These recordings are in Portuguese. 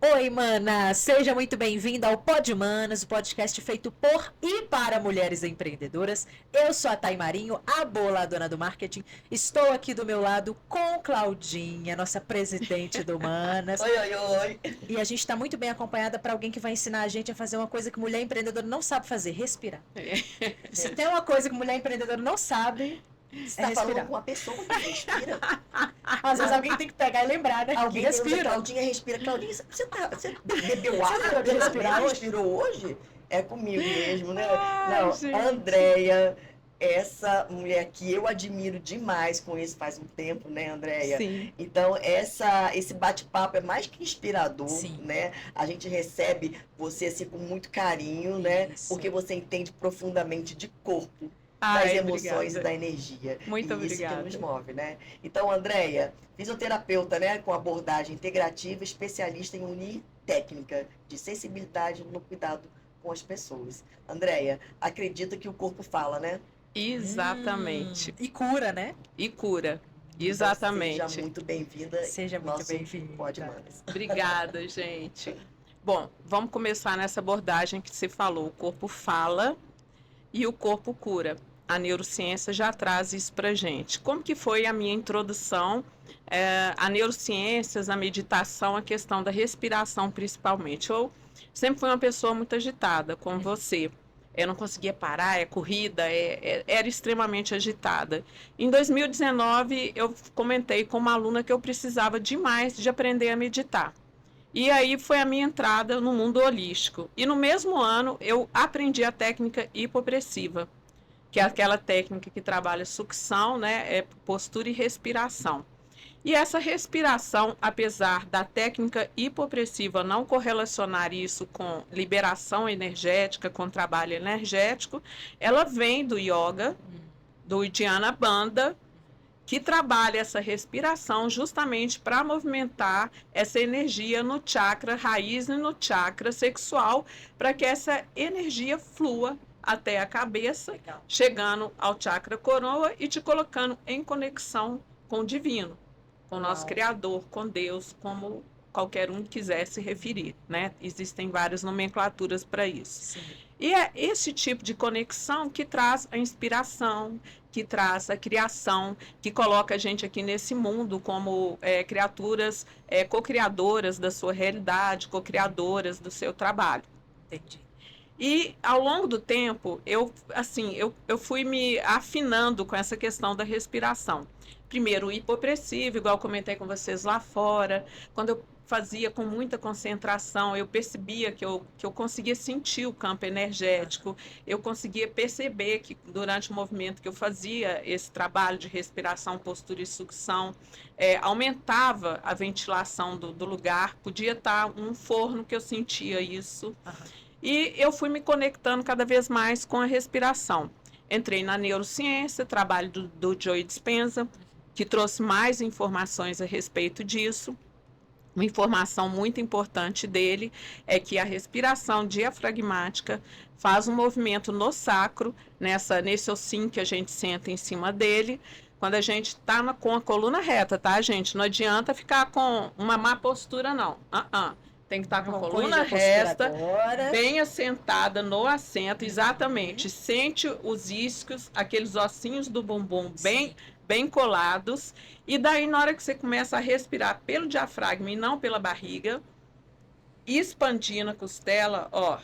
Oi, mana! Seja muito bem-vinda ao Pod Manas, o podcast feito por e para mulheres empreendedoras. Eu sou a Thay Marinho, a boladona do marketing. Estou aqui do meu lado com Claudinha, nossa presidente do Manas. Oi, oi, oi. E a gente está muito bem acompanhada para alguém que vai ensinar a gente a fazer uma coisa que mulher empreendedora não sabe fazer: respirar. Se tem uma coisa que mulher empreendedora não sabe, Você é tá falando respirar. com uma pessoa que respira? Às vezes alguém tem que pegar e lembrar, né? Alguém Que usa respira. Claudinha, respira. Claudinha, você bebeu Você água? parou de respirar hoje? Respirou hoje? É comigo mesmo, né? Ai, Não, gente. Andréia, essa mulher que eu admiro demais, conheço faz um tempo, né, Andréia? Sim. Então, esse bate-papo é mais que inspirador, Sim. né? A gente recebe você assim com muito carinho, né? Isso. Porque você entende profundamente de corpo, Ai, das emoções obrigada. e da energia. Muito e isso que obrigada. nos move, né? Então, Andréia, fisioterapeuta, né, com abordagem integrativa, especialista em unir técnica de sensibilidade no cuidado com as pessoas. Andréia, acredita que o corpo fala, né? Exatamente. E cura, né? E cura. Então, Exatamente. seja muito bem-vinda. Seja ao muito nosso bem-vinda. Pod Manas. Obrigada, gente. Bom, vamos começar nessa abordagem que você falou. O corpo fala e o corpo cura. A neurociência já traz isso pra gente. Como que foi a minha introdução a neurociências, a meditação, a questão da respiração principalmente? Eu sempre fui uma pessoa muito agitada, como você. Eu não conseguia parar, corrida, era extremamente agitada. Em 2019, eu comentei com uma aluna que eu precisava demais de aprender a meditar. E aí foi a minha entrada no mundo holístico. E no mesmo ano, eu aprendi a técnica hipopressiva, que é aquela técnica que trabalha sucção, né, postura e respiração. E essa respiração, apesar da técnica hipopressiva não correlacionar isso com liberação energética, com trabalho energético, ela vem do yoga, do Uddiyana Bandha, que trabalha essa respiração justamente para movimentar essa energia no chakra raiz e no chakra sexual, para que essa energia flua até a cabeça, Legal. chegando ao chakra coroa e te colocando em conexão com o divino, com o nosso Uau. Criador, com Deus, como qualquer um quiser se referir, né? Existem várias nomenclaturas para isso. Sim. E é esse tipo de conexão que traz a inspiração, que traz a criação, que coloca a gente aqui nesse mundo como criaturas co-criadoras da sua realidade, co-criadoras do seu trabalho. Entendi. E ao longo do tempo, eu fui me afinando com essa questão da respiração. Primeiro, o hipopressivo, igual eu comentei com vocês lá fora. Quando eu fazia com muita concentração, eu percebia que eu conseguia sentir o campo energético, eu conseguia perceber que durante o movimento que eu fazia esse trabalho de respiração, postura e sucção, aumentava a ventilação do lugar, podia estar um forno que eu sentia isso. Uhum. E eu fui me conectando cada vez mais com a respiração. Entrei na neurociência, trabalho do Joe Dispenza, que trouxe mais informações a respeito disso. Uma informação muito importante dele é que a respiração diafragmática faz um movimento no sacro, nesse ossinho que a gente senta em cima dele, quando a gente está com a coluna reta, tá, gente? Não adianta ficar com uma má postura, não. Tem que estar com a coluna reta, bem assentada no assento, exatamente. Sente os isquios, aqueles ossinhos do bumbum bem colados. E daí, na hora que você começa a respirar pelo diafragma e não pela barriga, expandindo a costela, ó.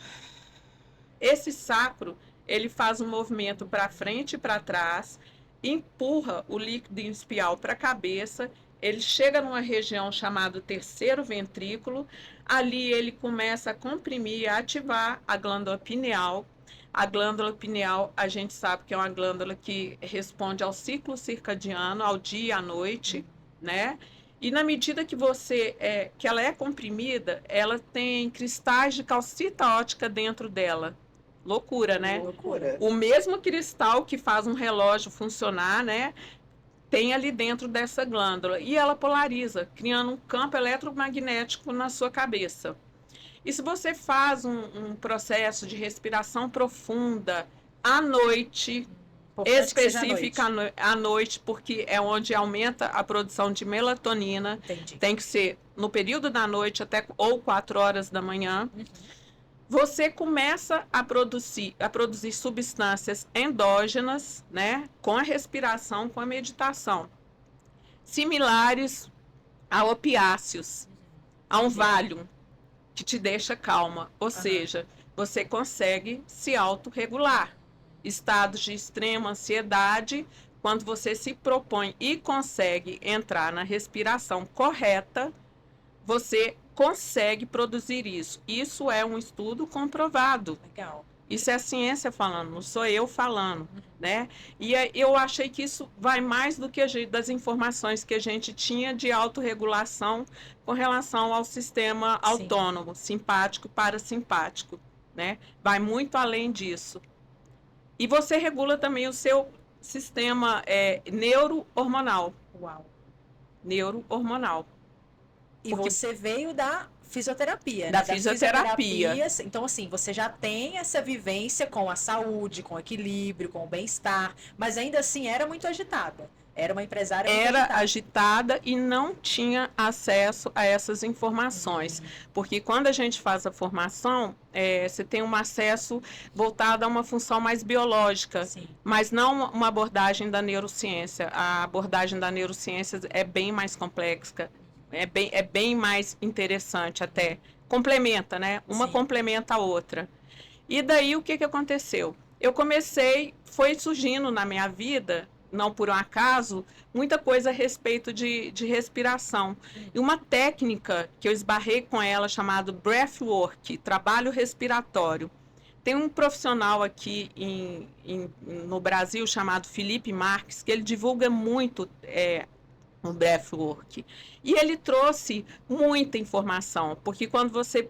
Esse sacro, ele faz um movimento para frente e para trás, empurra o líquido espial para a cabeça. Ele chega numa região chamada terceiro ventrículo, ali ele começa a comprimir e ativar a glândula pineal. A glândula pineal, a gente sabe que é uma glândula que responde ao ciclo circadiano, ao dia e à noite, né? E na medida que que ela é comprimida, ela tem cristais de calcita óptica dentro dela. Loucura, né? Loucura. O mesmo cristal que faz um relógio funcionar, né? Tem ali dentro dessa glândula. E ela polariza, criando um campo eletromagnético na sua cabeça. E se você faz um processo de respiração profunda à noite, Importante que seja à específica noite. à noite, porque é onde aumenta a produção de melatonina. Entendi. Tem que ser no período da noite até ou 4 horas da manhã. Uhum. Você começa a produzir substâncias endógenas, né, com a respiração, com a meditação, similares a opiáceos, a um Valium, que te deixa calma. Ou seja, você consegue se autorregular. Estados de extrema ansiedade, quando você se propõe e consegue entrar na respiração correta, você consegue produzir isso. Isso é um estudo comprovado. Legal. Isso é a ciência falando, não sou eu falando, né? E eu achei que isso vai mais do que das informações que a gente tinha de autorregulação com relação ao sistema autônomo, simpático, parasimpático, né? Vai muito além disso. E você regula também o seu sistema neurohormonal. Uau. Neurohormonal. E Porque- você veio da fisioterapia, Da né? fisioterapia. Então, assim, você já tem essa vivência com a saúde, com o equilíbrio, com o bem-estar, mas ainda assim era muito agitada. Era uma empresária muito Era agitada. agitada e não tinha acesso a essas informações. Porque quando a gente faz a formação, você tem um acesso voltado a uma função mais biológica, Sim. mas não uma abordagem da neurociência. A abordagem da neurociência é bem mais complexa, é bem mais interessante até. Complementa, né? Uma Sim. complementa a outra. E daí o que aconteceu? Foi surgindo na minha vida, não por um acaso, muita coisa a respeito de respiração. E uma técnica que eu esbarrei com ela, chamada breathwork, trabalho respiratório. Tem um profissional aqui no Brasil chamado Felipe Marques, que ele divulga muito o breathwork. E ele trouxe muita informação, porque quando você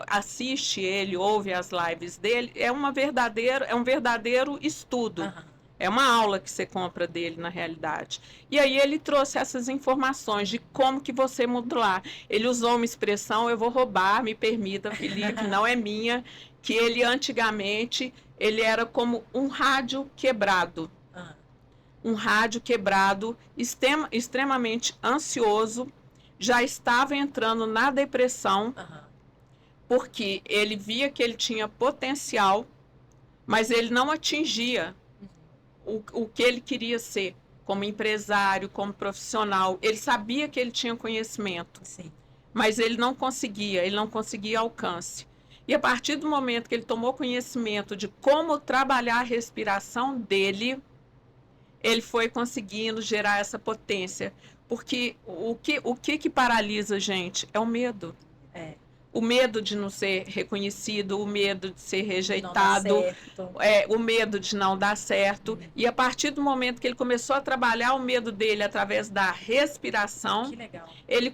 assiste ele, ouve as lives dele, é um verdadeiro estudo. Aham. É uma aula que você compra dele, na realidade. E aí ele trouxe essas informações de como que você modular. Ele usou uma expressão, eu vou roubar, me permita, Felipe, não é minha, que ele antigamente, ele era como um rádio quebrado. Aham. Um rádio quebrado, extremamente ansioso, já estava entrando na depressão, Aham. porque ele via que ele tinha potencial, mas ele não atingia o que ele queria ser, como empresário, como profissional. Ele sabia que ele tinha conhecimento, Sim. mas ele não conseguia alcance. E a partir do momento que ele tomou conhecimento de como trabalhar a respiração dele, ele foi conseguindo gerar essa potência. Porque o que paralisa a gente é o medo. É. O medo de não ser reconhecido, o medo de ser Não dá rejeitado, certo. o medo de não dar certo. E a partir do momento que ele começou a trabalhar o medo dele através da respiração, Que legal. ele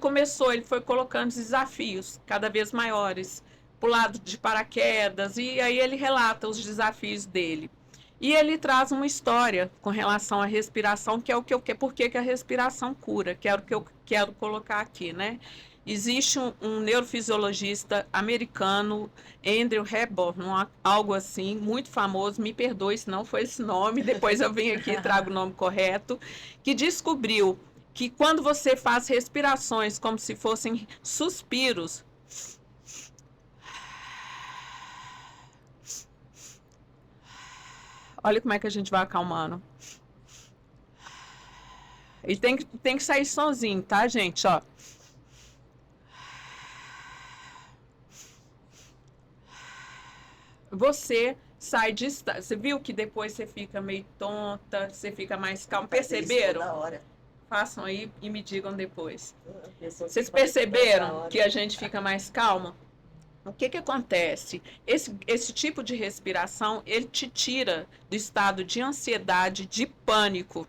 foi colocando desafios cada vez maiores, pulado de paraquedas, e aí ele relata os desafios dele. E ele traz uma história com relação à respiração, que é o que eu quero, por que a respiração cura, que é o que eu quero colocar aqui, né? Existe um neurofisiologista americano, Andrew Hebborn, algo assim, muito famoso, me perdoe se não foi esse nome, depois eu venho aqui e trago o nome correto, que descobriu que quando você faz respirações como se fossem suspiros, olha como é que a gente vai acalmando. E tem que sair sonzinho, tá, gente? Ó. Você sai de... Você viu que depois você fica meio tonta, você fica mais calma. Perceberam? Toda hora. Façam aí e me digam depois. A pessoa Vocês fica toda perceberam hora. que a gente fica mais calma? O que acontece? Esse tipo de respiração, ele te tira do estado de ansiedade, de pânico.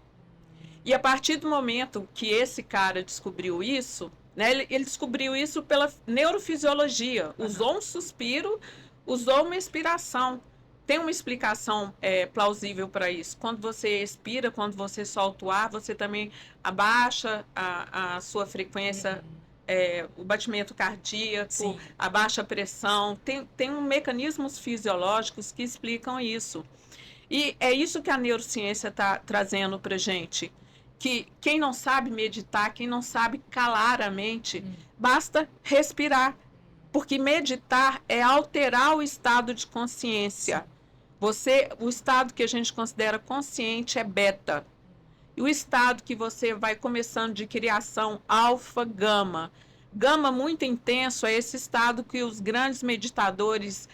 E a partir do momento que esse cara descobriu isso, né, ele descobriu isso pela neurofisiologia. Usou um suspiro, usou uma expiração. Tem uma explicação plausível para isso. Quando você expira, quando você solta o ar, você também abaixa a sua frequência, o batimento cardíaco, Sim. abaixa a pressão. Tem mecanismos fisiológicos que explicam isso. E é isso que a neurociência está trazendo para gente. Que quem não sabe meditar, quem não sabe calar a mente, basta respirar. Porque meditar é alterar o estado de consciência. O estado que a gente considera consciente é beta. E o estado que você vai começando de criação, alfa, gama. Gama muito intenso é esse estado que os grandes meditadores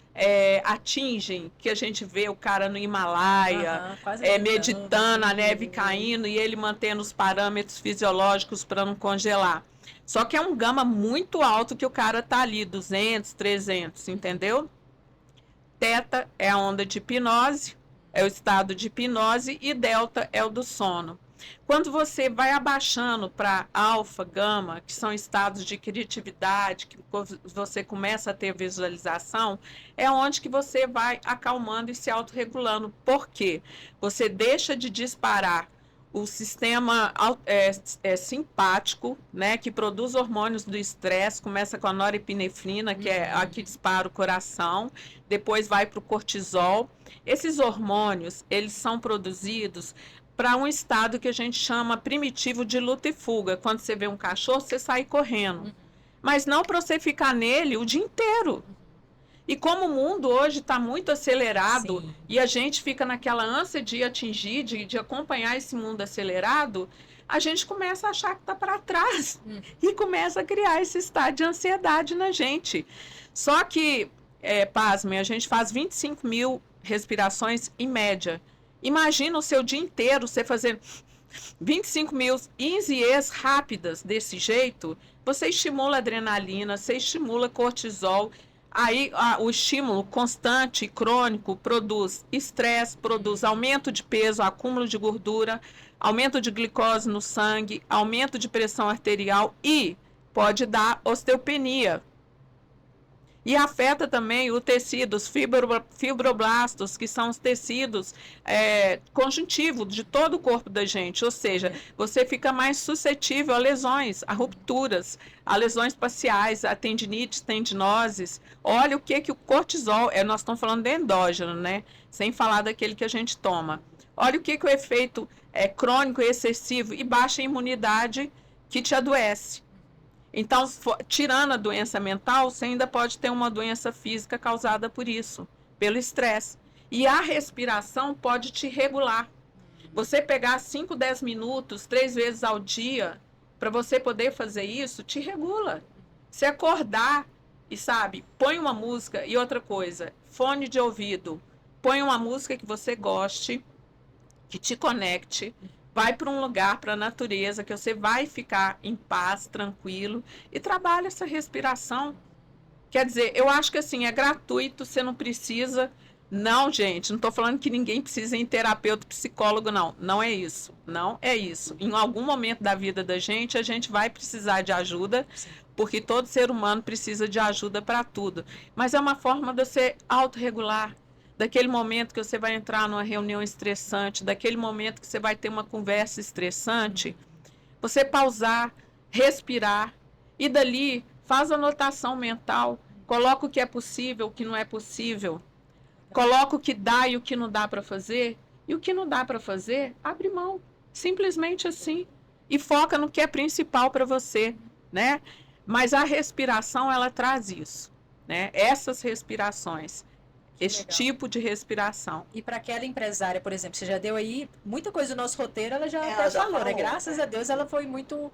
atingem, que a gente vê o cara no Himalaia, meditando, a neve caindo e ele mantendo os parâmetros fisiológicos para não congelar. Só que é um gama muito alto que o cara tá ali, 200, 300, entendeu? Teta é a onda de hipnose, é o estado de hipnose, e delta é o do sono. Quando você vai abaixando para alfa, gama, que são estados de criatividade, que você começa a ter visualização, é onde que você vai acalmando e se autorregulando. Por quê? Você deixa de disparar o sistema simpático, né, que produz hormônios do estresse, começa com a norepinefrina, que é a que dispara o coração, depois vai para o cortisol. Esses hormônios, eles são produzidos para um estado que a gente chama primitivo de luta e fuga. Quando você vê um cachorro, você sai correndo. Mas não para você ficar nele o dia inteiro. E como o mundo hoje está muito acelerado, sim, e a gente fica naquela ânsia de atingir, de acompanhar esse mundo acelerado, a gente começa a achar que está para trás e começa a criar esse estado de ansiedade na gente. Só que, pasmem, a gente faz 25 mil respirações em média. Imagina o seu dia inteiro você fazendo 25 mil ins e ex rápidas desse jeito, você estimula a adrenalina, você estimula cortisol. Aí o estímulo constante e crônico produz estresse, produz aumento de peso, acúmulo de gordura, aumento de glicose no sangue, aumento de pressão arterial e pode dar osteopenia. E afeta também o tecido, os fibroblastos, que são os tecidos conjuntivos de todo o corpo da gente. Ou seja, você fica mais suscetível a lesões, a rupturas, a lesões faciais, a tendinites, tendinoses. Olha o que o cortisol, nós estamos falando de endógeno, né? Sem falar daquele que a gente toma. Olha o que o efeito crônico excessivo e baixa imunidade que te adoece. Então, tirando a doença mental, você ainda pode ter uma doença física causada por isso, pelo estresse. E a respiração pode te regular. Você pegar 5, 10 minutos, 3 vezes ao dia, para você poder fazer isso, te regula. Se acordar e, sabe, põe uma música. E outra coisa, fone de ouvido. Põe uma música que você goste, que te conecte. Vai para um lugar, para a natureza, que você vai ficar em paz, tranquilo, e trabalha essa respiração. Quer dizer, eu acho que assim, é gratuito, você não precisa. Não, gente, não estou falando que ninguém precisa ir em terapeuta, psicólogo, não. Não é isso. Não é isso. Em algum momento da vida da gente, a gente vai precisar de ajuda, porque todo ser humano precisa de ajuda para tudo. Mas é uma forma de você autorregular. Daquele momento que você vai entrar numa reunião estressante, daquele momento que você vai ter uma conversa estressante, você pausar, respirar, e dali faz anotação mental, coloca o que é possível, o que não é possível, coloca o que dá e o que não dá para fazer, e o que não dá para fazer, abre mão, simplesmente assim, e foca no que é principal para você, né? Mas a respiração, ela traz isso, né? Essas respirações. Esse tipo de respiração. E para aquela empresária, por exemplo, você já deu aí muita coisa do nosso roteiro, ela já até falou, né? Graças a Deus ela foi muito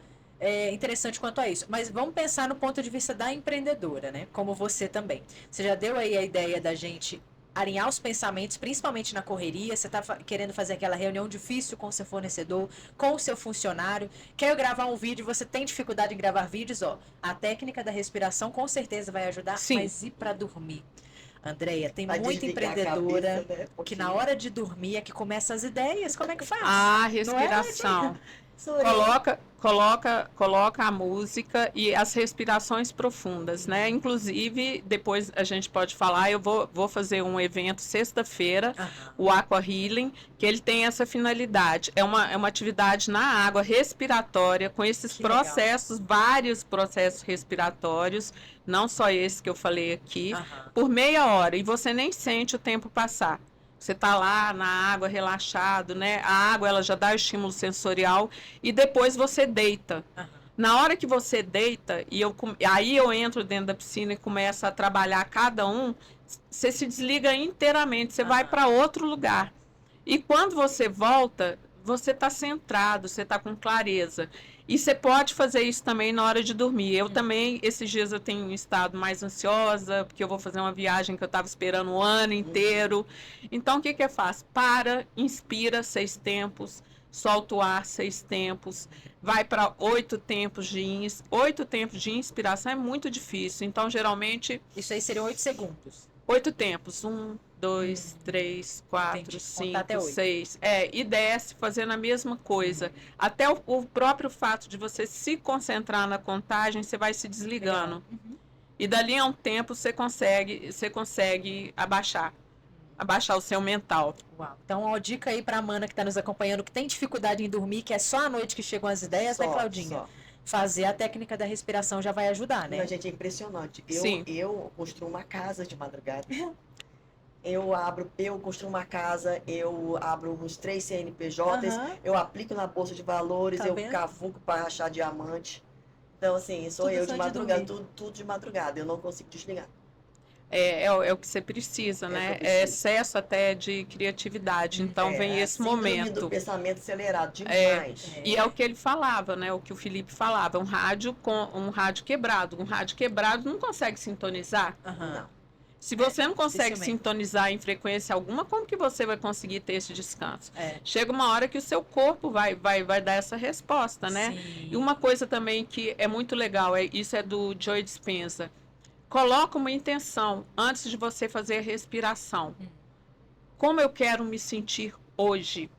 interessante quanto a isso. Mas vamos pensar no ponto de vista da empreendedora, né? Como você também. Você já deu aí a ideia da gente alinhar os pensamentos, principalmente na correria. Você está querendo fazer aquela reunião difícil com o seu fornecedor, com o seu funcionário. Quer gravar um vídeo, você tem dificuldade em gravar vídeos, ó. A técnica da respiração com certeza vai ajudar, sim, mas e para dormir? Andréia, tem muita empreendedora cabeça, né? Que na hora de dormir é que começa as ideias. Como é que faz? A respiração. Coloca a música e as respirações profundas, né? Inclusive, depois a gente pode falar, eu vou fazer um evento sexta-feira, o Aqua Healing, que ele tem essa finalidade. É uma atividade na água respiratória, com esses processos, vários processos respiratórios, não só esse que eu falei aqui, por meia hora, e você nem sente o tempo passar. Você tá lá na água relaxado, né? A água ela já dá o estímulo sensorial e depois você deita. Aham. Na hora que você deita aí eu entro dentro da piscina e começo a trabalhar cada um, você se desliga inteiramente, você vai para outro lugar. E quando você volta, você está centrado, você está com clareza. E você pode fazer isso também na hora de dormir. Eu também, esses dias eu tenho estado mais ansiosa, porque eu vou fazer uma viagem que eu estava esperando um ano inteiro. Então, o que eu faço? Inspira 6 tempos, solta o ar 6 tempos, vai para 8 tempos de 8 tempos de inspiração é muito difícil. Então, geralmente, Isso aí seriam 8 segundos. 8 tempos. 1, 2, 3, 4, Entendi. Contar até 5, 8. 6. E desce fazendo a mesma coisa. Até o próprio fato de você se concentrar na contagem, você vai se desligando. E dali a um tempo você consegue abaixar o seu mental. Uau. Então, ó, dica aí pra Mana que tá nos acompanhando, que tem dificuldade em dormir, que é só à noite que chegam as ideias, né, Claudinha? Só. Fazer a técnica da respiração já vai ajudar, né? Não, gente, é impressionante. Sim. Eu construo uma casa de madrugada. Eu construo uma casa, eu abro uns 3 CNPJs, Aham. eu aplico na bolsa de valores, Tá eu vendo? cavuco para achar diamante. Então, assim, sou Tudo eu só de de madrugada, dormir. tudo de madrugada, eu não consigo desligar. É o que você precisa, né? É o que eu É preciso. excesso até de criatividade. Então vem a esse síndrome momento. do pensamento acelerado, demais. E é o que ele falava, né? O que o Felipe falava, um rádio quebrado. Um rádio quebrado não consegue sintonizar. Aham. Não. Se você não consegue dificilmente. sintonizar em frequência alguma, como que você vai conseguir ter esse descanso? É. Chega uma hora que o seu corpo vai dar essa resposta, né? Sim. E uma coisa também que é muito legal, isso é do Joe Dispenza. Coloca uma intenção antes de você fazer a respiração. Como eu quero me sentir hoje?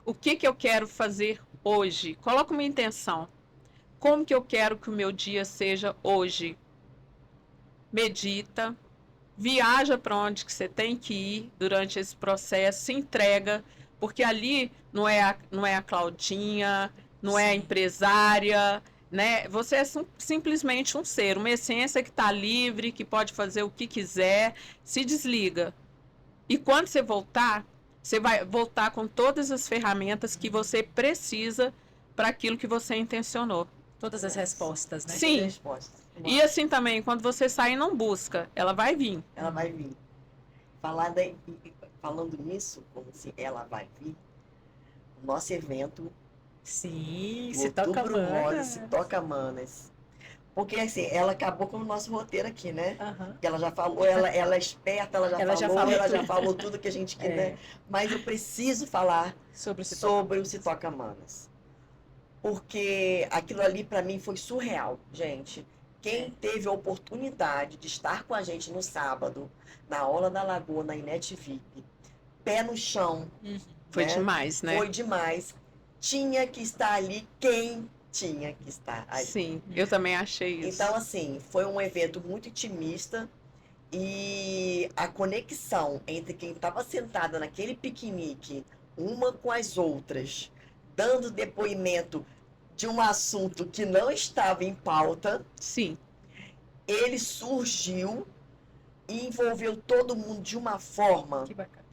O que eu quero fazer hoje? Coloca uma intenção. Como que eu quero que o meu dia seja hoje? Medita, viaja para onde que você tem que ir durante esse processo, se entrega, porque ali não é a Claudinha, não é a Sim. empresária, né? Você é simplesmente um ser, uma essência que está livre, que pode fazer o que quiser, se desliga. E quando você voltar, você vai voltar com todas as ferramentas que você precisa para aquilo que você intencionou. Todas as respostas, né? Sim. Resposta. E assim também, quando você sai e não busca, ela vai vir. Ela vai vir. Falando nisso, como se ela vai vir, o nosso evento, Sim, o se toca Outubro Rosa, Mana. se toca Manas. Porque assim, ela acabou com o nosso roteiro aqui, né? Aham. Ela já falou, ela é esperta, ela já falou tudo que a gente quer, né? Mas eu preciso falar Sobre o se sobre o Se Toca Manas. Porque aquilo ali para mim foi surreal, gente. Quem teve a oportunidade de estar com a gente no sábado, na Aula da Lagoa, na Inet VIP, pé no chão, Foi né? demais, né? Foi demais. Tinha que estar ali quem tinha que estar ali. Sim, eu também achei isso. Então, assim, foi um evento muito intimista e a conexão entre quem estava sentada naquele piquenique, uma com as outras, dando depoimento de um assunto que não estava em pauta, Sim, ele surgiu e envolveu todo mundo de uma forma Que bacana.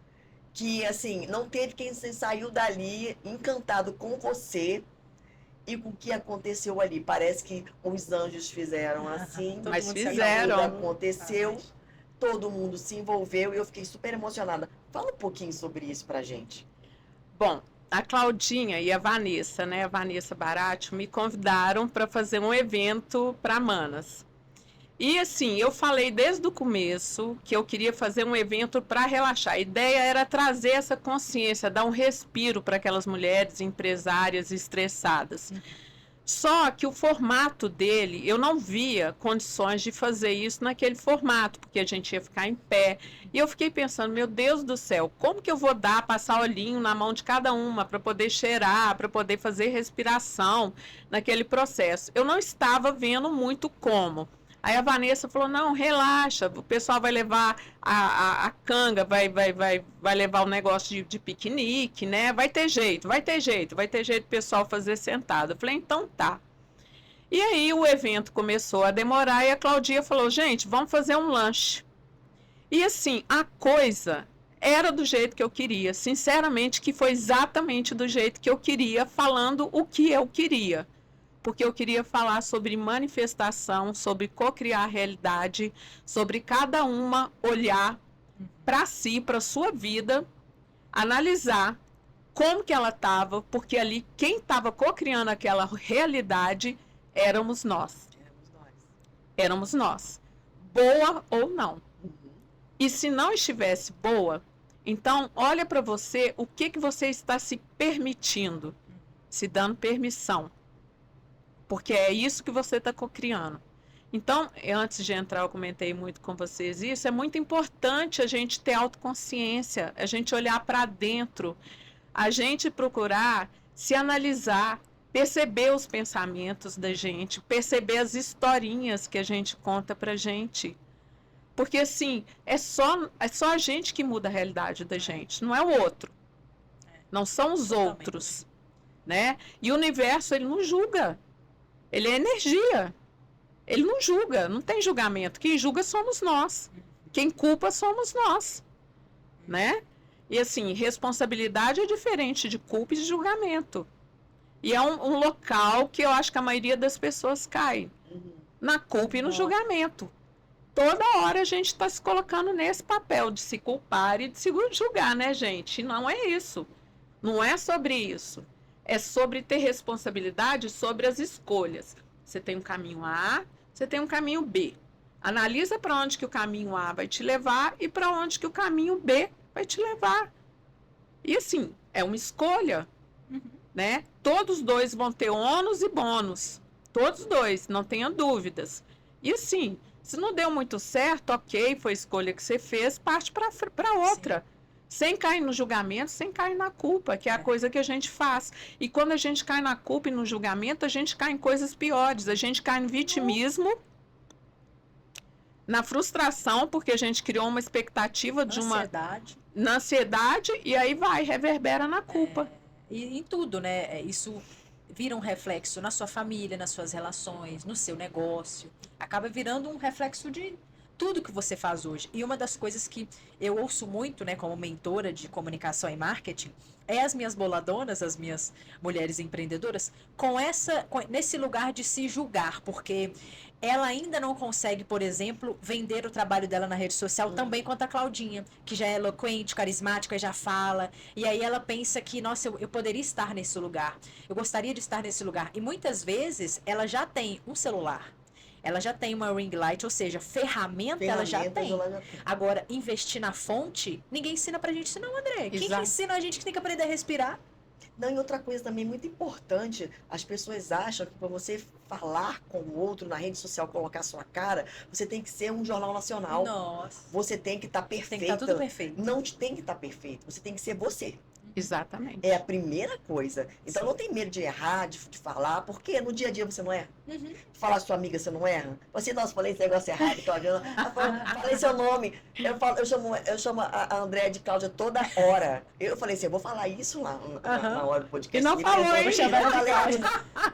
que, assim, não teve quem saiu dali encantado com você e com o que aconteceu ali. Parece que os anjos fizeram assim, Todo mas mundo se fizeram. tudo aconteceu, todo mundo se envolveu e eu fiquei super emocionada. Fala um pouquinho sobre isso pra gente. Bom, a Claudinha e a Vanessa, né? A Vanessa Baratio, me convidaram para fazer um evento para Manas. E assim, eu falei desde o começo que eu queria fazer um evento para relaxar. A ideia era trazer essa consciência, dar um respiro para aquelas mulheres empresárias estressadas. Só que o formato dele, eu não via condições de fazer isso naquele formato, porque a gente ia ficar em pé. E eu fiquei pensando, meu Deus do céu, como que eu vou passar olhinho na mão de cada uma para poder cheirar, para poder fazer respiração naquele processo? Eu não estava vendo muito como. Aí a Vanessa falou, não, relaxa, o pessoal vai levar a canga, vai levar o negócio de piquenique, né? Vai ter jeito o pessoal fazer sentado. Eu falei, então tá. E aí o evento começou a demorar e a Claudinha falou, gente, vamos fazer um lanche. E assim, a coisa era do jeito que eu queria. Sinceramente, que foi exatamente do jeito que eu queria, falando o que eu queria. Porque eu queria falar sobre manifestação, sobre cocriar a realidade, sobre cada uma olhar para si, para sua vida, analisar como que ela estava, porque ali quem estava cocriando aquela realidade éramos nós. Éramos nós. Boa ou não. E se não estivesse boa, então olha para você o que você está se permitindo, se dando permissão. Porque é isso que você está cocriando. Então, antes de entrar, eu comentei muito com vocês isso, é muito importante a gente ter autoconsciência, a gente olhar para dentro, a gente procurar se analisar, perceber os pensamentos da gente, perceber as historinhas que a gente conta pra gente. Porque, assim, é só a gente que muda a realidade da gente, não é o outro. Não são os outros, né? E o universo, ele não julga. Ele é energia. Ele não julga, não tem julgamento. Quem julga somos nós. Quem culpa somos nós, né? E assim, responsabilidade é diferente de culpa e de julgamento. E é um local que eu acho que a maioria das pessoas cai. Na culpa e no julgamento. Toda hora a gente está se colocando nesse papel de se culpar e de se julgar, né, gente? E não é isso. Não é sobre isso. É sobre ter responsabilidade sobre as escolhas. Você tem um caminho A, você tem um caminho B. Analisa para onde que o caminho A vai te levar e para onde que o caminho B vai te levar. E assim, é uma escolha, né? Todos dois vão ter ônus e bônus. Todos dois, não tenha dúvidas. E assim, se não deu muito certo, ok, foi a escolha que você fez, parte para outra. Sim. Sem cair no julgamento, sem cair na culpa, que é a coisa que a gente faz. E quando a gente cai na culpa e no julgamento, a gente cai em coisas piores. A gente cai no vitimismo, na frustração, porque a gente criou uma expectativa de uma... Na ansiedade, e aí reverbera na culpa. E em tudo, né? Isso vira um reflexo na sua família, nas suas relações, no seu negócio. Acaba virando um reflexo de tudo que você faz hoje. E uma das coisas que eu ouço muito, né, como mentora de comunicação e marketing, é as minhas boladonas, as minhas mulheres empreendedoras, nesse lugar de se julgar, porque ela ainda não consegue, por exemplo, vender o trabalho dela na rede social também quanto a Claudinha, que já é eloquente, carismática, já fala, e aí ela pensa que, nossa, eu poderia estar nesse lugar, eu gostaria de estar nesse lugar, e muitas vezes ela já tem um celular, ela já tem uma ring light, ou seja, ferramenta ela já tem. Agora, investir na fonte, ninguém ensina pra gente isso não, André. Quem que ensina a gente que tem que aprender a respirar? Não, e outra coisa também muito importante, as pessoas acham que para você falar com o outro na rede social, colocar sua cara, você tem que ser um jornal nacional. Nossa. Você tem que estar perfeito. Tem que estar tudo perfeito. Não tem que estar perfeito, você tem que ser você. Exatamente. É a primeira coisa. Então não tem medo de errar, de falar, porque no dia a dia você não erra. Falar com sua amiga, você não erra. Você, nossa, falei esse negócio errado, Claudiana. Falei seu nome. Eu chamo a Andréa de Cláudia toda hora. Eu falei assim, eu vou falar isso lá na hora do podcast. E não falou, hein?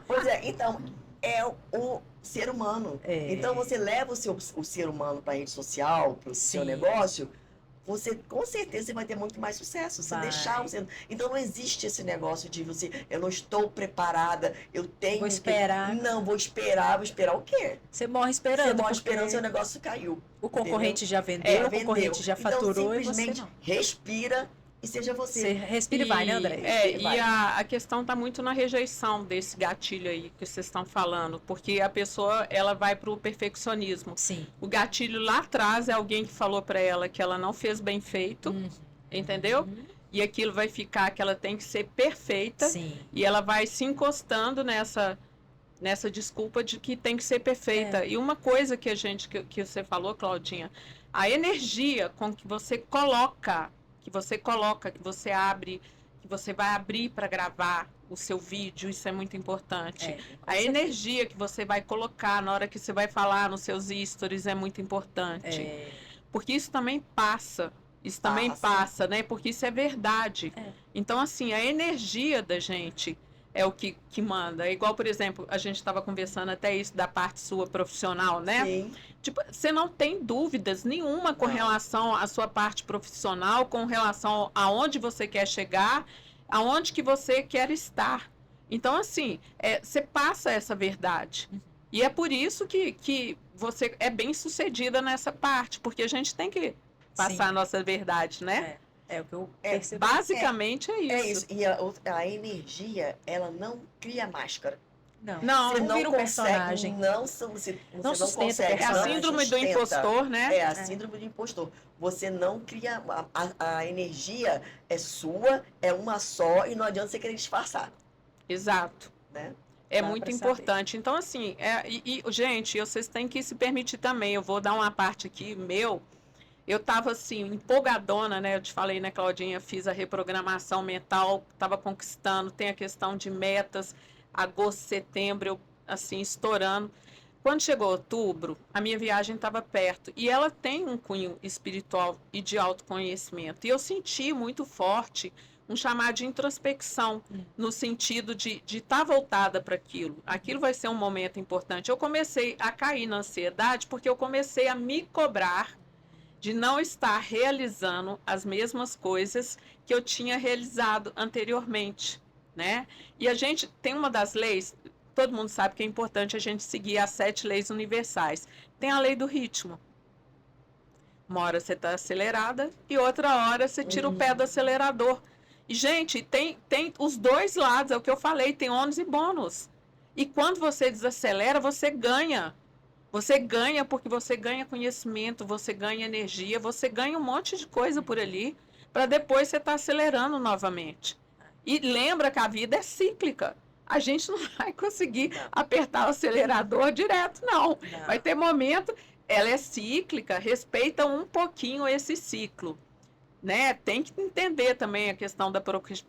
Pois é, então, é o ser humano. Então você leva o ser humano para a rede social, para o seu negócio, você com certeza vai ter muito mais sucesso. Você deixar você... Então não existe esse negócio de você, eu não estou preparada, eu tenho. Vou esperar. Não, vou esperar o quê? Você morre esperando. Você morre esperando, seu negócio caiu. O concorrente já vendeu, o concorrente já faturou, então, simplesmente e você não. Respira e seja você. Você respira e vai, né, André? E a questão está muito na rejeição desse gatilho aí que vocês estão falando, porque a pessoa ela vai para o perfeccionismo. Sim. O gatilho lá atrás é alguém que falou para ela que ela não fez bem feito, entendeu? E aquilo vai ficar que ela tem que ser perfeita. Sim. E ela vai se encostando nessa desculpa de que tem que ser perfeita. E uma coisa que que você falou, Claudinha, a energia com que você coloca, que você abre, que você vai abrir para gravar o seu vídeo, isso é muito importante. A energia que você vai colocar na hora que você vai falar nos seus stories é muito importante. Porque isso também passa. Isso também passa, né? Porque isso é verdade. Então, assim, a energia da gente é o que manda. É igual, por exemplo, a gente estava conversando até isso da parte sua profissional, né? Sim. Tipo, você não tem dúvidas nenhuma com Não. relação à sua parte profissional, com relação aonde você quer chegar, aonde que você quer estar. Então, assim, você passa essa verdade. E é por isso que você é bem sucedida nessa parte, porque a gente tem que passar a nossa verdade, né? É o que eu É, percebo. Basicamente é isso. É isso. E a energia, ela não cria máscara. Não, Você não não vira um consegue, personagem. você Não não sustenta o consegue. É a não personagem. síndrome do sustenta. impostor, né? É a síndrome do impostor. Você não cria. A energia é sua, é uma só, e não adianta você querer disfarçar, Exato. né? É Dá muito pra importante. Então, assim, gente, vocês têm que se permitir também. Eu vou dar uma parte aqui, meu. Eu estava assim, empolgadona, né? Eu te falei, né, Claudinha? Fiz a reprogramação mental, estava conquistando, tem a questão de metas, agosto, setembro, eu assim, estourando. Quando chegou outubro, a minha viagem estava perto e ela tem um cunho espiritual e de autoconhecimento. E eu senti muito forte um chamado de introspecção, no sentido de estar voltada para aquilo. Aquilo vai ser um momento importante. Eu comecei a cair na ansiedade porque eu comecei a me cobrar de não estar realizando as mesmas coisas que eu tinha realizado anteriormente, né? E a gente tem uma das leis, todo mundo sabe que é importante a gente seguir as 7 leis universais. Tem a lei do ritmo. Uma hora você está acelerada e outra hora você tira o pé do acelerador. E, gente, tem os dois lados, é o que eu falei, tem ônus e bônus. E quando você desacelera, você ganha. Você ganha porque você ganha conhecimento, você ganha energia, você ganha um monte de coisa por ali, para depois você estar acelerando novamente. E lembra que a vida é cíclica. A gente não vai conseguir apertar o acelerador direto, não. Vai ter momento, ela é cíclica, respeita um pouquinho esse ciclo. Né? Tem que entender também a questão da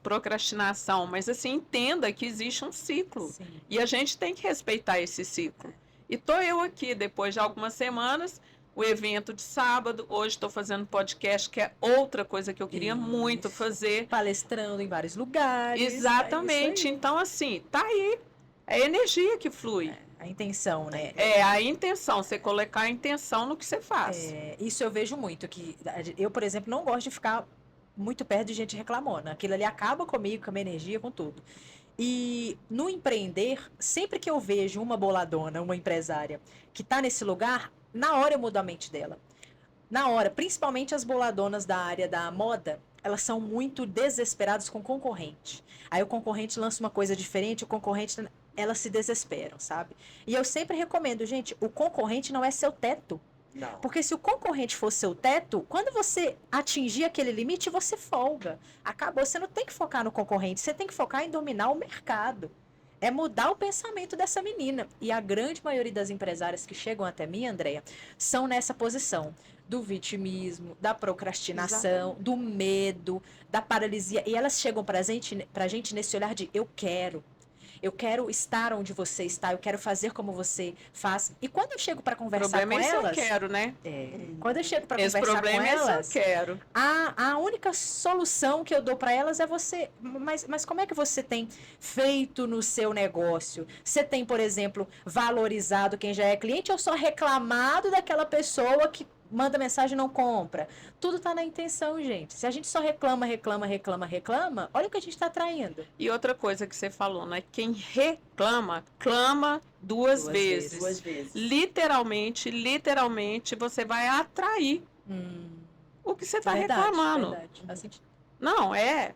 procrastinação, mas assim, entenda que existe um ciclo. Sim. E a gente tem que respeitar esse ciclo. E tô eu aqui, depois de algumas semanas, o evento de sábado, hoje estou fazendo podcast, que é outra coisa que eu queria muito Isso. fazer. Palestrando em vários lugares. Exatamente. É isso aí. Então, assim, tá aí. É energia que flui. A intenção, né? É a intenção, você colocar a intenção no que você faz. Isso eu vejo muito, que eu, por exemplo, não gosto de ficar muito perto de gente reclamona. Aquilo ali acaba comigo, com a minha energia, com tudo. E no empreender, sempre que eu vejo uma boladona, uma empresária que está nesse lugar, na hora eu mudo a mente dela. Na hora, principalmente as boladonas da área da moda, elas são muito desesperadas com o concorrente. Aí o concorrente lança uma coisa diferente, o concorrente, elas se desesperam, sabe? E eu sempre recomendo, gente, o concorrente não é seu teto. Não. Porque se o concorrente for seu teto, quando você atingir aquele limite, você folga. Acabou. Você não tem que focar no concorrente, você tem que focar em dominar o mercado. É mudar o pensamento dessa menina. E a grande maioria das empresárias que chegam até mim, Andréia, são nessa posição do vitimismo, da procrastinação, do medo, da paralisia. E elas chegam pra gente nesse olhar de eu quero. Eu quero estar onde você está, eu quero fazer como você faz. E quando eu chego para O conversar problema com é esse elas, eu quero, né? quando eu chego para Esse conversar com problema é elas, esse eu quero. a única solução que eu dou para elas é você. Mas como é que você tem feito no seu negócio? Você tem, por exemplo, valorizado quem já é cliente ou só reclamado daquela pessoa que manda mensagem e não compra? Tudo tá na intenção, gente. Se a gente só reclama, olha o que a gente tá atraindo. E outra coisa que você falou, né? Quem reclama, clama duas vezes. Duas vezes. Literalmente, você vai atrair o que você está reclamando. Verdade. Faz sentido. Não, é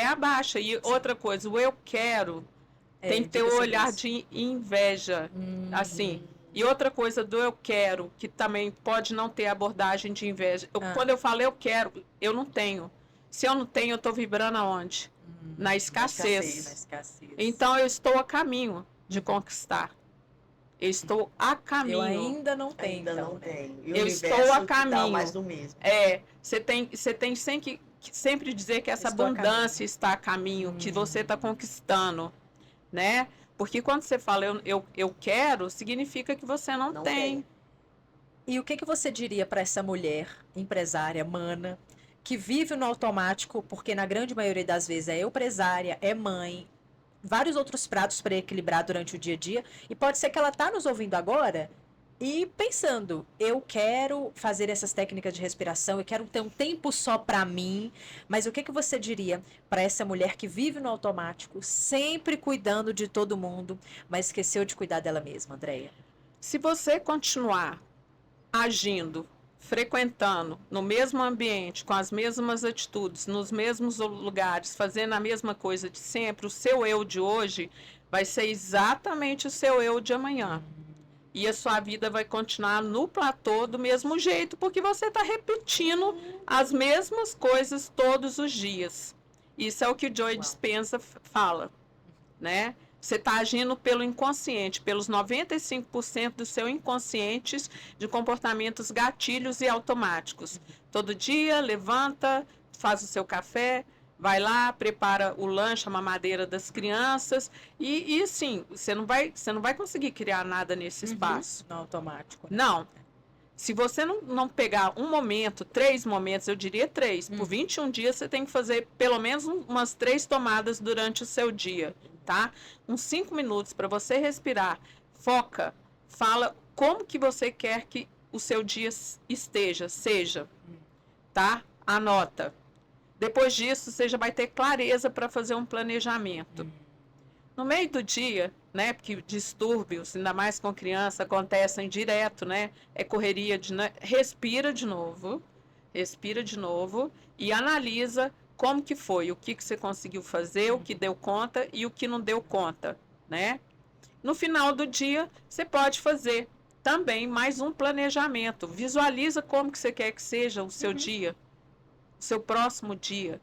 a baixa. E outra coisa, o eu quero tem que ter diga o sobre olhar isso. de inveja, assim. E outra coisa do eu quero, que também pode não ter abordagem de inveja. Quando eu falo eu quero, eu não tenho. Se eu não tenho, eu estou vibrando aonde? Na escassez. Na escassez. Então, eu estou a caminho de conquistar. Eu estou a caminho. Eu ainda não tenho. Ainda então, não né? tem. E o Eu universo estou a que dá caminho. mais do mesmo. Você tem sempre dizer que essa Estou a abundância está a caminho, que você está conquistando, né? Porque quando você fala eu quero, significa que você não tem. E o que você diria para essa mulher empresária, mana, que vive no automático, porque na grande maioria das vezes é empresária, é mãe, vários outros pratos para equilibrar durante o dia a dia, e pode ser que ela tá nos ouvindo agora E pensando, eu quero fazer essas técnicas de respiração, eu quero ter um tempo só para mim, mas o que que você diria para essa mulher que vive no automático, sempre cuidando de todo mundo, mas esqueceu de cuidar dela mesma, Andréia? Se você continuar agindo, frequentando no mesmo ambiente, com as mesmas atitudes, nos mesmos lugares, fazendo a mesma coisa de sempre, o seu eu de hoje vai ser exatamente o seu eu de amanhã. E a sua vida vai continuar no platô do mesmo jeito, porque você está repetindo as mesmas coisas todos os dias. Isso é o que o Joe Dispenza fala, né? Você está agindo pelo inconsciente, pelos 95% do seu inconsciente de comportamentos gatilhos e automáticos. Todo dia, levanta, faz o seu café, vai lá, prepara o lanche, a mamadeira das crianças e assim, você não vai conseguir criar nada nesse espaço. No automático, né? Não. Se você não pegar um momento, 3 momentos, eu diria 3, por 21 dias você tem que fazer pelo menos umas 3 tomadas durante o seu dia, tá? Uns 5 minutos para você respirar, foca, fala como que você quer que o seu dia seja, tá? Anota. Depois disso, você já vai ter clareza para fazer um planejamento. No meio do dia, né, porque distúrbios, ainda mais com criança, acontecem direto, né? É correria respira de novo e analisa como que foi, o que que você conseguiu fazer, o que deu conta e o que não deu conta, né? No final do dia, você pode fazer também mais um planejamento. Visualiza como que você quer que seja o seu dia, o seu próximo dia.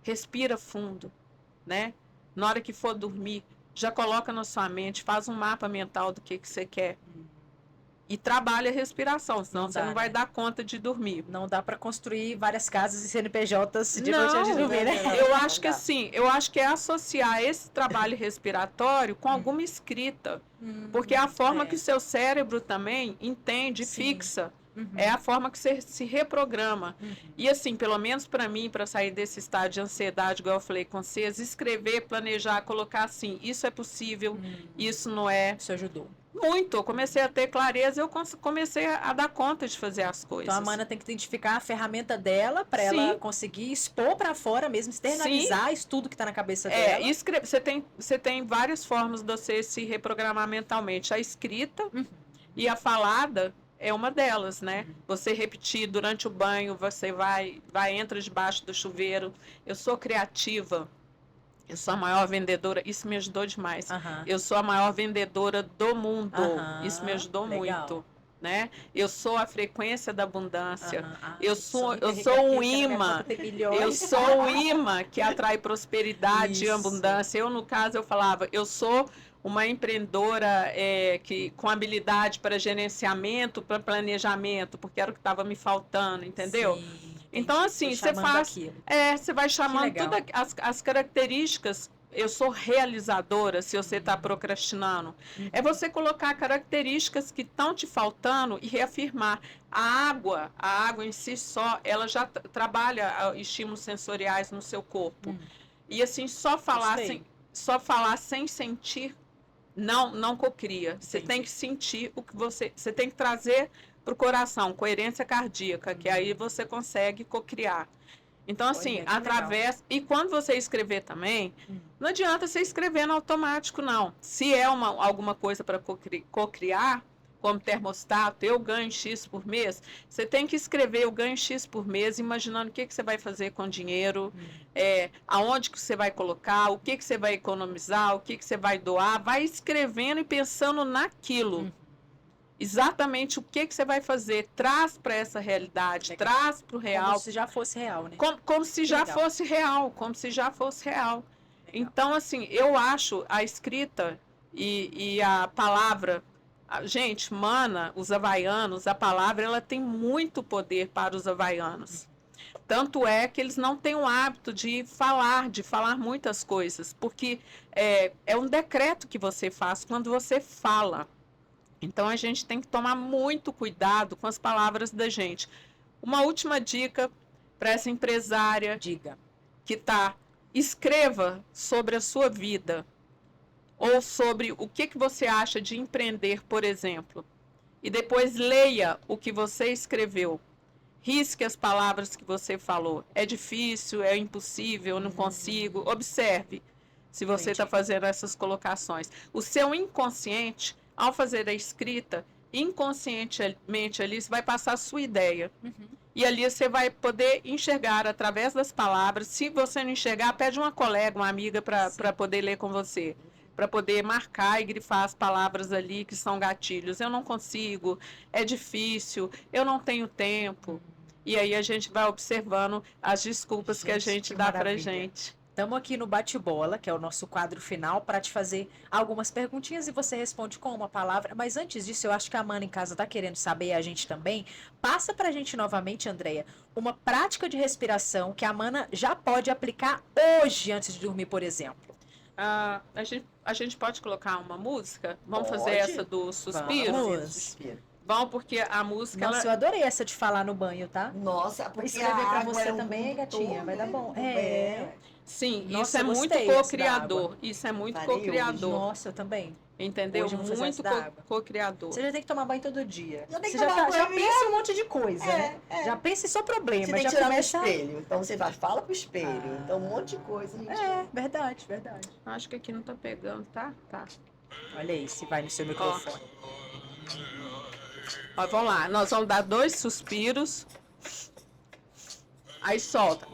Respira fundo, né? Na hora que for dormir, já coloca na sua mente, faz um mapa mental do que você quer. E trabalha a respiração, senão você não vai dar conta de dormir. Não dá para construir várias casas e CNPJs de noite antes de dormir, né? Eu acho que assim, eu acho que é associar esse trabalho respiratório com alguma escrita. Porque é a forma que o seu cérebro também entende, fixa. É a forma que você se reprograma. E assim, pelo menos para mim, para sair desse estado de ansiedade, igual eu falei com vocês, escrever, planejar, colocar assim, isso é possível, isso não é. Isso ajudou. Muito. Eu comecei a ter clareza, eu comecei a dar conta de fazer as coisas. Então a Mana tem que identificar a ferramenta dela para ela conseguir expor para fora mesmo, externalizar isso tudo que está na cabeça dela. Você tem várias formas de você se reprogramar mentalmente. A escrita e a falada é uma delas, né? Você repetir durante o banho, você entra debaixo do chuveiro. Eu sou criativa. Eu sou a maior vendedora, isso me ajudou demais. Eu sou a maior vendedora do mundo, isso me ajudou muito, né? Eu sou a frequência da abundância. Eu sou um imã. Eu sou um imã que atrai prosperidade e abundância. Eu, no caso, eu falava, eu sou uma empreendedora com habilidade para gerenciamento, para planejamento, porque era o que estava me faltando, entendeu? Sim. Então, assim, você faz. Você vai chamando todas as características. Eu sou realizadora se você está procrastinando. É você colocar características que estão te faltando e reafirmar. A água em si só, ela já trabalha estímulos sensoriais no seu corpo. E assim, só falar sem sentir não cocria. Você tem que sentir o que você tem que trazer para o coração, coerência cardíaca, que aí você consegue cocriar. Então, assim, através... E quando você escrever também, não adianta você escrever no automático, não. Se é alguma coisa para cocriar, como termostato, eu ganho X por mês, você tem que escrever eu ganho X por mês, imaginando o que você vai fazer com o dinheiro, aonde que você vai colocar, o que você vai economizar, o que você vai doar, vai escrevendo e pensando naquilo. Exatamente o que você vai fazer, traz para essa realidade, traz para o real. Como se já fosse real, né? Como se já fosse real, como se já fosse real. Então, assim, eu acho a escrita e a palavra, gente, Mana, os havaianos, a palavra, ela tem muito poder para os havaianos. Tanto é que eles não têm o hábito de falar muitas coisas, porque é um decreto que você faz quando você fala. Então, a gente tem que tomar muito cuidado com as palavras da gente. Uma última dica para essa empresária que está... Escreva sobre a sua vida ou sobre o que você acha de empreender, por exemplo. e depois leia o que você escreveu. Risque as palavras que você falou. É difícil, é impossível, eu não consigo. Observe se você está Entendi. fazendo essas colocações. O seu inconsciente, ao fazer a escrita, inconscientemente ali, você vai passar a sua ideia. E ali você vai poder enxergar através das palavras. Se você não enxergar, pede uma colega, uma amiga para poder ler com você. Para poder marcar e grifar as palavras ali que são gatilhos. Eu não consigo, é difícil, eu não tenho tempo. E aí a gente vai observando as desculpas que a Gente, gente que dá pra maravilha. gente. Estamos aqui no bate-bola, que é o nosso quadro final, para te fazer algumas perguntinhas e você responde com uma palavra. Mas antes disso, eu acho que a Amanda em casa está querendo saber, e a gente também. Passa para a gente novamente, Andreia, uma prática de respiração que a Amanda já pode aplicar hoje, antes de dormir, por exemplo. A gente pode colocar uma música? Vamos Pode. fazer essa do suspiro? Vamos. Suspiro. Vamos, porque a música... Nossa, eu adorei essa de falar no banho, tá? Nossa, Vou porque escrever a para água você é o também, mundo gatinha. todo, Vai dar né? bom. Sim, Nossa, isso é eu muito gostei desse co-criador. Isso é muito Farei co-criador. Nossa, eu também. Entendeu? Hoje eu vou fazer Muito essa da água. co-criador. Você já tem que tomar banho todo dia. Já tem que Você já, tomar já banho pensa em um monte de coisa, É, né? é. Já pensa em seu problema. Você tem já que tirar começa... no espelho. Então você vai, fala pro espelho. Ah. Então um monte de coisa, gente. É, verdade, verdade. Acho que aqui não tá pegando, tá? Tá. Olha aí, se vai no seu microfone. Ó, vamos lá. Nós vamos dar 2 suspiros. Aí solta.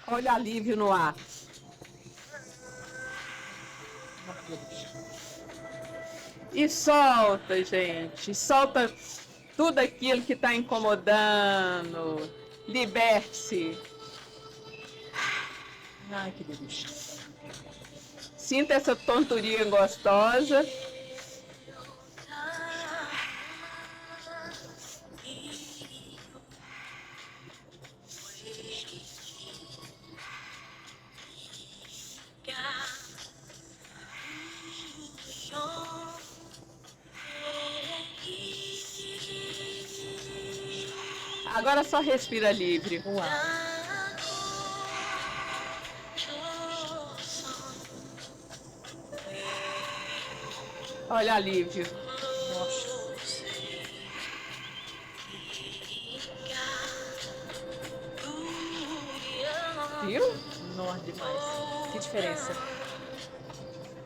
Olha alívio no ar. E solta, gente. Solta tudo aquilo que está incomodando. Liberte-se. Ai, que delícia. Sinta essa tonturinha gostosa. Agora só respira livre. Uau. Olha alívio. Nossa. Viu? Nossa, demais. Que diferença.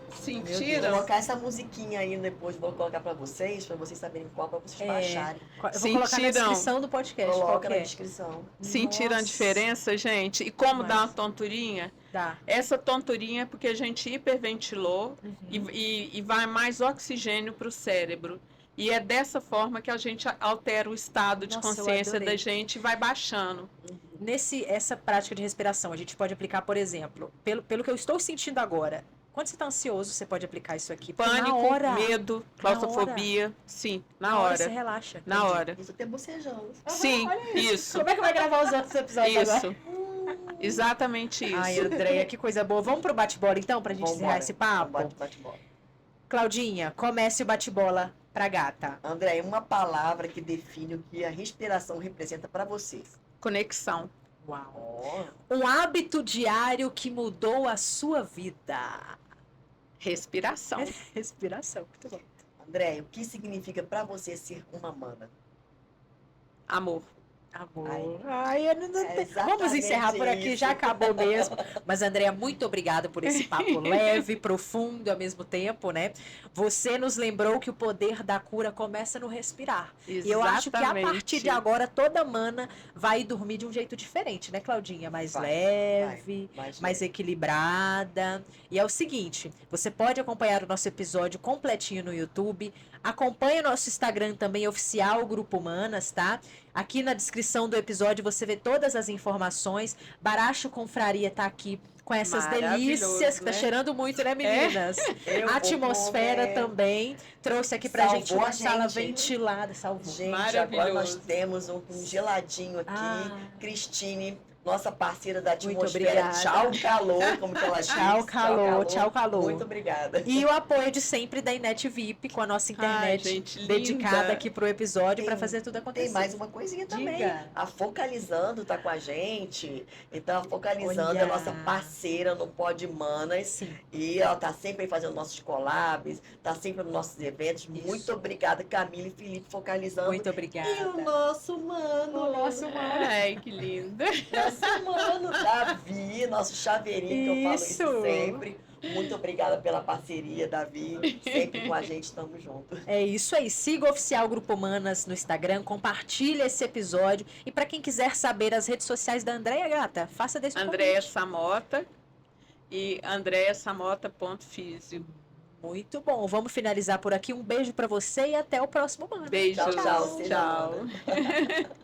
Vou Sentiram? colocar essa musiquinha aí depois, vou colocar pra vocês saberem qual, pra vocês baixarem. Eu vou colocar na Sentiram? descrição do podcast. Qual Coloca que na é? descrição. Sentiram a Nossa. diferença, gente? E como dá uma Demais. tonturinha? Dá. Essa tonturinha é porque a gente hiperventilou Uhum. e vai mais oxigênio para o cérebro. E é dessa forma que a gente altera o estado de Nossa, eu consciência adorei. da gente e vai baixando. Essa prática de respiração, a gente pode aplicar, por exemplo, pelo que eu estou sentindo agora. Quando você está ansioso, você pode aplicar isso aqui. Porque Pânico, na hora, medo, claustrofobia. Sim, na você hora. relaxa. Na Entendi. hora. Isso até bocejando. Sim, isso. Como é que vai gravar os outros episódios agora? Isso. Exatamente isso. Ai, Andréia, que coisa boa. Vamos pro bate-bola então, pra gente encerrar esse papo? Bate-bola. Claudinha, comece o bate-bola pra gata. André, uma palavra que define o que a respiração representa pra vocês. Conexão. Uau. Um hábito diário que mudou a sua vida. Respiração. Respiração, muito bom. André, o que significa pra você ser uma mana? Amor. Amor. Ai, eu não É Vamos encerrar por aqui, exatamente já isso. acabou mesmo. Mas, Andréia, muito obrigada por esse papo leve, profundo ao mesmo tempo, né? Você nos lembrou que o poder da cura começa no respirar. E eu acho que a partir de agora, toda mana vai dormir de um jeito diferente, né, Claudinha? Mais Vai, leve, mais mais equilibrada. E é o seguinte, você pode acompanhar o nosso episódio completinho no YouTube. Acompanhe o nosso Instagram também, oficial, o Grupo Humanas, tá? Aqui na descrição do episódio você vê todas as informações. Baracho Confraria tá aqui com essas Maravilhoso, delícias, que tá né? cheirando muito, né, meninas? Eu A vou atmosfera comer. também. Trouxe aqui pra Salvou gente uma a sala gente. ventilada. Salvou. Gente, agora nós Maravilhoso. temos um geladinho aqui. Ah. Cristine, nossa parceira da Muito atmosfera. obrigada. Tchau, calor, como que ela diz. Tchau, calor, tchau, calor. Muito obrigada. E o apoio de sempre da Inet VIP, com a nossa internet gente, linda. dedicada aqui pro episódio Tem- para fazer tudo acontecer. Tem mais uma coisinha também. Diga. A Focalizando tá com a gente. Então, a Focalizando Olha. é nossa parceira no Pod Manas. Sim. E ela tá sempre aí fazendo nossos collabs, tá sempre nos nossos eventos. Isso. Muito obrigada, Camila e Felipe Focalizando. Muito obrigada. E o nosso mano. O nosso mano. Ai, que linda. Nosso mano, Davi, nosso chaveirinho, que eu falo Isso. isso sempre. Muito obrigada pela parceria, Davi. Sempre com a gente, tamo junto. É isso aí. Siga o Oficial Grupo Manas no Instagram, compartilha esse episódio. E para quem quiser saber as redes sociais da Andréia, gata, faça desse Andréia convite. Samota e andreasamota.fisio. Muito bom. Vamos finalizar por aqui. Um beijo para você e até o próximo Manas. Beijo. Tchau, tchau. Seja Tchau. amada.